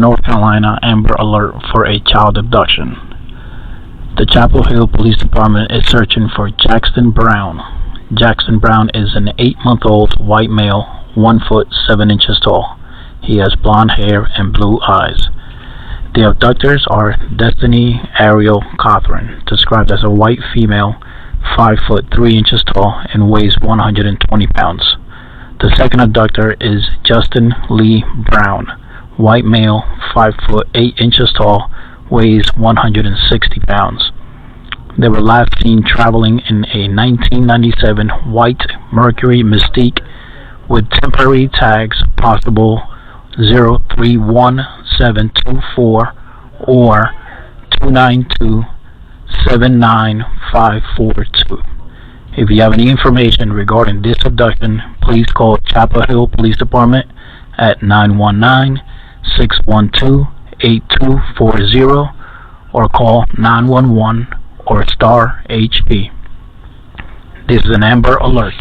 North Carolina Amber Alert for a child abduction. The Chapel Hill Police Department is searching for Jaxton Brown. Jaxton Brown is an 8-month-old white male, 1 foot 7 inches tall. He has blonde hair and blue eyes. The abductors are DESTINEE, ARIEL, COTHRAN, described as a white female, 5 foot 3 inches tall and weighs 120 pounds. The second abductor is Justin Lee Brown, white male, 5 foot 8 inches tall, weighs 160 pounds. They were last seen traveling in a 1997 white Mercury Mystique with temporary tags possible 031724 or 292-79542. If you have any information regarding this abduction, please call Chapel Hill Police Department at 919-612-8240 or call 911 or STARHP. This is an Amber Alert.